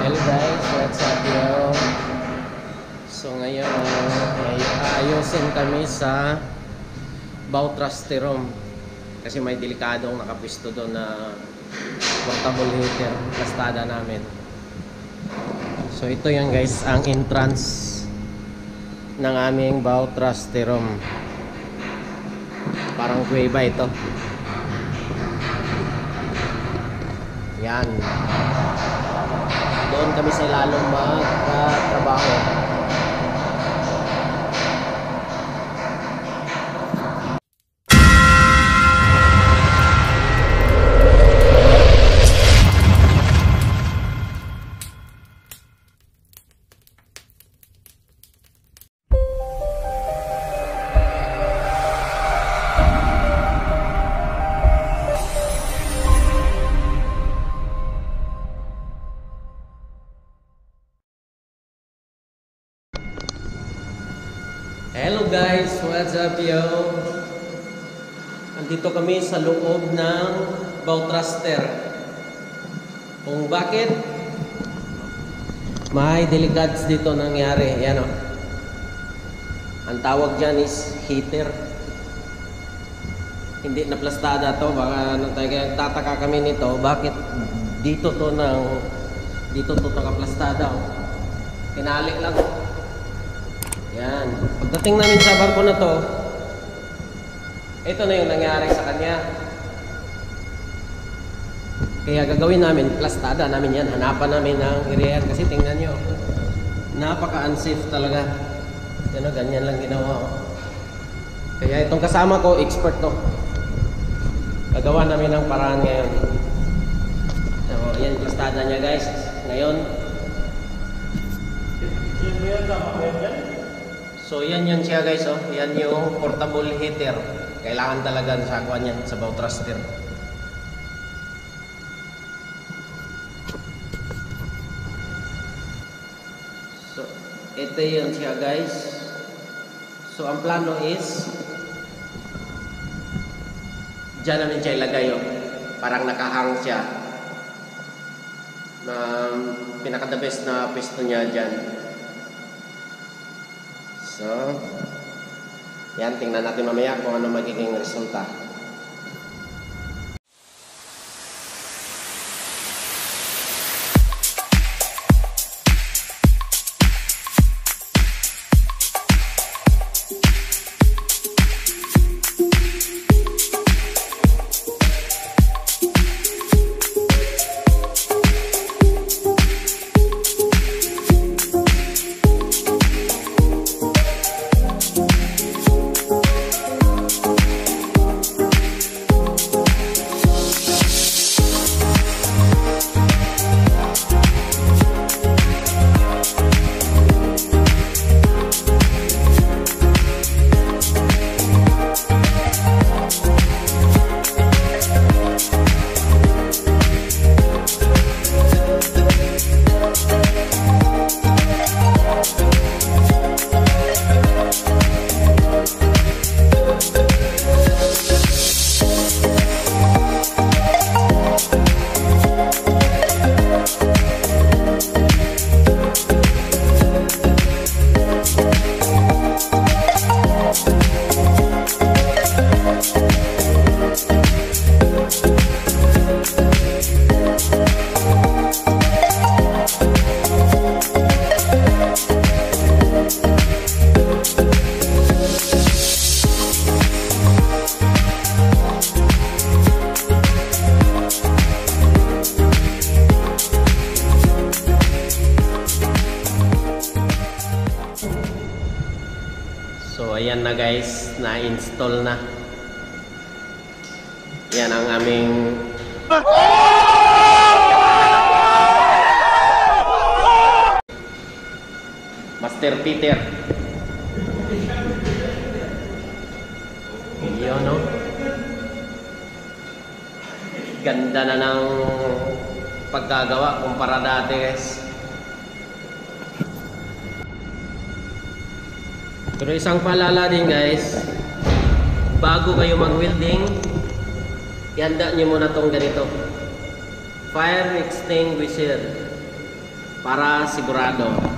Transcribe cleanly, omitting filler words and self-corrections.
Hello guys, what's up yo? So ngayon, ayusin kami sa Bautraste room kasi may delikadong nakapwisto doon na portable heater plastada namin. So ito yan guys, ang entrance ng aming Bautraste room. Parang kuweba ito. Yan. Doon kami sa ilalong magtrabaho. Hello guys, what's up yo? Andito kami sa loob ng Bautraste. Kung bakit? May delicads dito nangyari. Yan o. Ang tawag dyan is heater. Hindi na plastada to. Baka tataka kami nito. Bakit dito to nakaplastada o? Tinali lang. Yan. Pagdating namin sa barko na to, ito na yung nangyari sa kanya. Kaya gagawin namin, plastada namin yan. Hanapan namin ng area kasi tingnan nyo, napaka-unsafe talaga. Yan o, ganyan lang ginawa. Kaya itong kasama ko, expert to. Gagawa namin ng paraan ngayon. So, yan plastada niya guys. Ngayon, so yan siya guys oh. Yan yung portable heater. Kailangan talaga sa kuan yan sa Bautraste. So ito yan siya guys. So ang plano is diyan namin siya ilagay oh. Parang nakahang siya. Pinaka the best na pwesto niya diyan. So, yan, tingnan natin mamaya kung ano magiging resulta. So ayan na guys, na-install na. Yan ang aming Master Peter. Yun no. Ganda na ng pagkagawa kumpara dati guys. Pero isang paalala din guys, bago kayo mag-welding, ihanda nyo muna tong ganito, fire extinguisher. para sigurado.